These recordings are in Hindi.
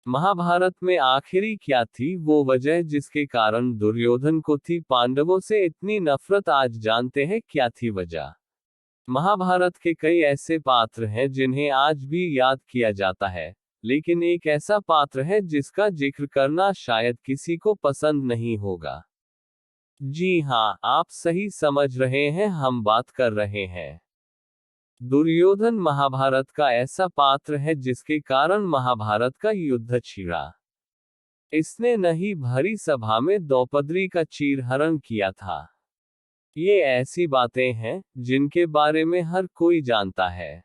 महाभारत में आखिरी क्या थी वो वजह जिसके कारण दुर्योधन को थी पांडवों से इतनी नफरत, आज जानते हैं क्या थी वजह। महाभारत के कई ऐसे पात्र हैं जिन्हें आज भी याद किया जाता है, लेकिन एक ऐसा पात्र है जिसका जिक्र करना शायद किसी को पसंद नहीं होगा। जी हाँ, आप सही समझ रहे हैं, हम बात कर रहे हैं दुर्योधन। महाभारत का ऐसा पात्र है जिसके कारण महाभारत का युद्ध छिड़ा। इसने नहीं भरी सभा में द्रौपदी का चीरहरण किया था। ये ऐसी बातें हैं जिनके बारे में हर कोई जानता है,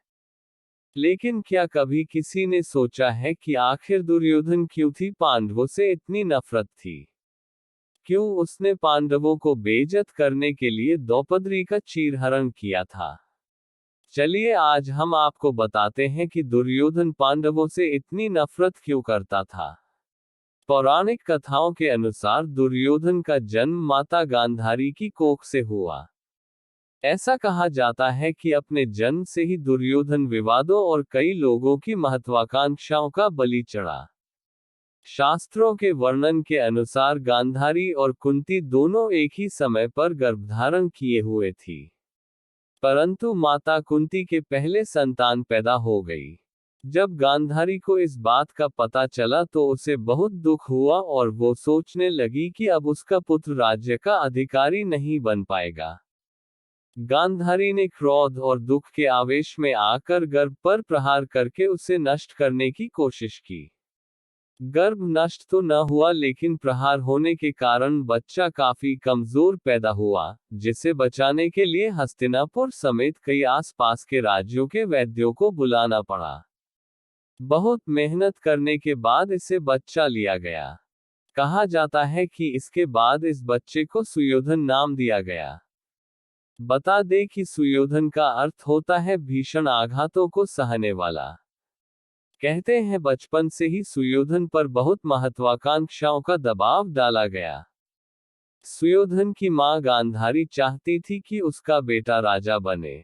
लेकिन क्या कभी किसी ने सोचा है कि आखिर दुर्योधन क्यों थी पांडवों से इतनी नफरत थी? क्यों उसने पांडवों को बेइज्जत करने के लिए द्रौपदी का चीरहरण किया था? चलिए आज हम आपको बताते हैं कि दुर्योधन पांडवों से इतनी नफरत क्यों करता था। पौराणिक कथाओं के अनुसार दुर्योधन का जन्म माता गांधारी की कोख से हुआ। ऐसा कहा जाता है कि अपने जन्म से ही दुर्योधन विवादों और कई लोगों की महत्वाकांक्षाओं का बलि चढ़ा। शास्त्रों के वर्णन के अनुसार गांधारी और कुंती दोनों एक ही समय पर गर्भधारण किए हुए थी, परंतु माता कुंती के पहले संतान पैदा हो गई। जब गांधारी को इस बात का पता चला तो उसे बहुत दुख हुआ और वो सोचने लगी कि अब उसका पुत्र राज्य का अधिकारी नहीं बन पाएगा। गांधारी ने क्रोध और दुख के आवेश में आकर गर्भ पर प्रहार करके उसे नष्ट करने की कोशिश की। गर्भ नष्ट तो न हुआ, लेकिन प्रहार होने के कारण बच्चा काफी कमजोर पैदा हुआ, जिसे बचाने के लिए हस्तिनापुर समेत कई आसपास के राज्यों के वैद्यों को बुलाना पड़ा। बहुत मेहनत करने के बाद इसे बच्चा लिया गया। कहा जाता है कि इसके बाद इस बच्चे को सुयोधन नाम दिया गया। बता दे कि सुयोधन का अर्थ होता है भीषण आघातों को सहने वाला। कहते हैं बचपन से ही सुयोधन पर बहुत महत्वाकांक्षाओं का दबाव डाला गया। सुयोधन की मां गांधारी चाहती थी कि उसका बेटा राजा बने,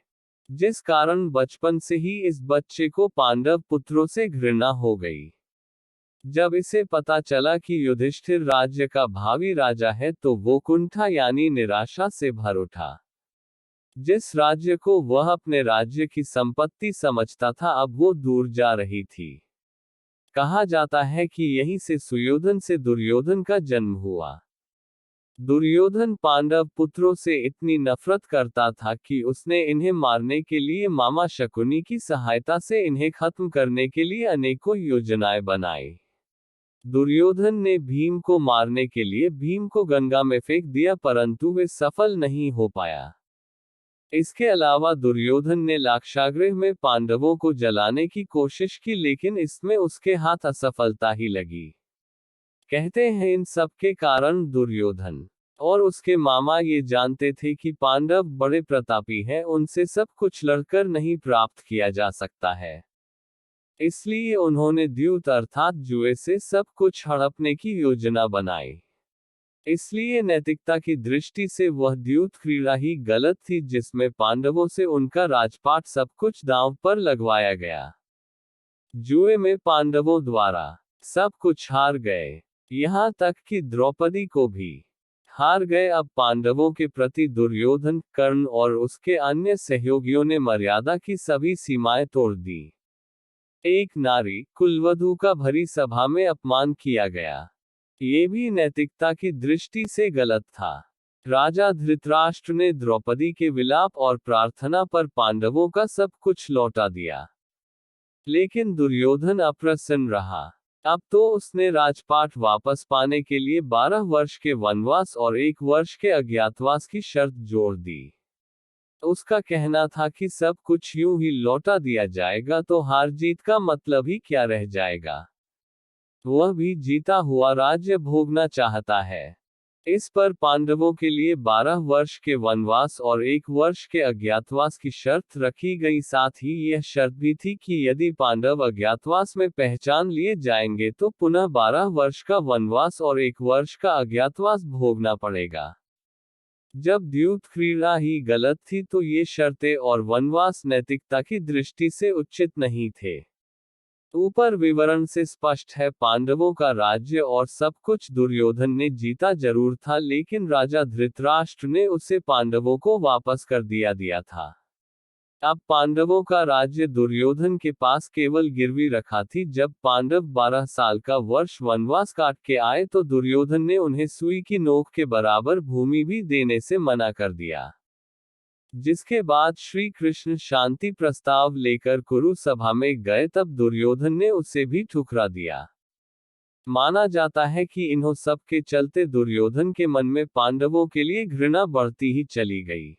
जिस कारण बचपन से ही इस बच्चे को पांडव पुत्रों से घृणा हो गई। जब इसे पता चला कि युधिष्ठिर राज्य का भावी राजा है तो वो कुंठा यानी निराशा से भर उठा। जिस राज्य को वह अपने राज्य की संपत्ति समझता था अब वो दूर जा रही थी। कहा जाता है कि यहीं से सुयोधन से दुर्योधन का जन्म हुआ। दुर्योधन पांडव पुत्रों से इतनी नफरत करता था कि उसने इन्हें मारने के लिए मामा शकुनी की सहायता से इन्हें खत्म करने के लिए अनेकों योजनाएं बनाई। दुर्योधन ने भीम को मारने के लिए भीम को गंगा में फेंक दिया, परंतु वे सफल नहीं हो पाया। इसके अलावा दुर्योधन ने लाक्षागृह में पांडवों को जलाने की कोशिश की, लेकिन इसमें उसके हाथ असफलता ही लगी। कहते हैं इन सब के कारण दुर्योधन और उसके मामा ये जानते थे कि पांडव बड़े प्रतापी हैं, उनसे सब कुछ लड़कर नहीं प्राप्त किया जा सकता है। इसलिए उन्होंने द्यूत अर्थात जुए से सब कुछ हड़पने की योजना बनाई। इसलिए नैतिकता की दृष्टि से वह द्यूत क्रीड़ा ही गलत थी, जिसमें पांडवों से उनका राजपाट सब कुछ दांव पर लगवाया गया। जुए में पांडवों द्वारा सब कुछ हार गए, यहाँ तक कि द्रौपदी को भी हार गए। अब पांडवों के प्रति दुर्योधन, कर्ण और उसके अन्य सहयोगियों ने मर्यादा की सभी सीमाएं तोड़ दी। एक नारी कुलवधू का भरी सभा में अपमान किया गया। ये भी नैतिकता की दृष्टि से गलत था। राजा धृतराष्ट्र ने द्रौपदी के विलाप और प्रार्थना पर पांडवों का सब कुछ लौटा दिया, लेकिन दुर्योधन अप्रसन्न रहा। अब तो उसने राजपाट वापस पाने के लिए 12 वर्ष के वनवास और 1 वर्ष के अज्ञातवास की शर्त जोड़ दी। उसका कहना था कि सब कुछ यूं ही लौटा दिया जाएगा तो हार जीत का मतलब ही क्या रह जाएगा। वह भी जीता हुआ राज्य भोगना चाहता है। इस पर पांडवों के लिए 12 वर्ष के वनवास और 1 वर्ष के अज्ञातवास की शर्त रखी गई। साथ ही यह शर्त भी थी कि यदि पांडव अज्ञातवास में पहचान लिए जाएंगे तो पुनः 12 वर्ष का वनवास और 1 वर्ष का अज्ञातवास भोगना पड़ेगा। जब द्यूत क्रीड़ा ही गलत थी तो ये शर्तें और वनवास नैतिकता की दृष्टि से उचित नहीं थे। ऊपर विवरण से स्पष्ट है, पांडवों का राज्य और सब कुछ दुर्योधन ने जीता जरूर था, लेकिन राजा धृतराष्ट्र ने उसे पांडवों को वापस कर दिया था। अब पांडवों का राज्य दुर्योधन के पास केवल गिरवी रखा थी। जब पांडव 12 साल का वर्ष वनवास काट के आए तो दुर्योधन ने उन्हें सुई की नोक के बराबर भूमि भी देने से मना कर दिया। जिसके बाद श्री कृष्ण शांति प्रस्ताव लेकर कुरु सभा में गए, तब दुर्योधन ने उसे भी ठुकरा दिया। माना जाता है कि इन्हों सब के चलते दुर्योधन के मन में पांडवों के लिए घृणा बढ़ती ही चली गई।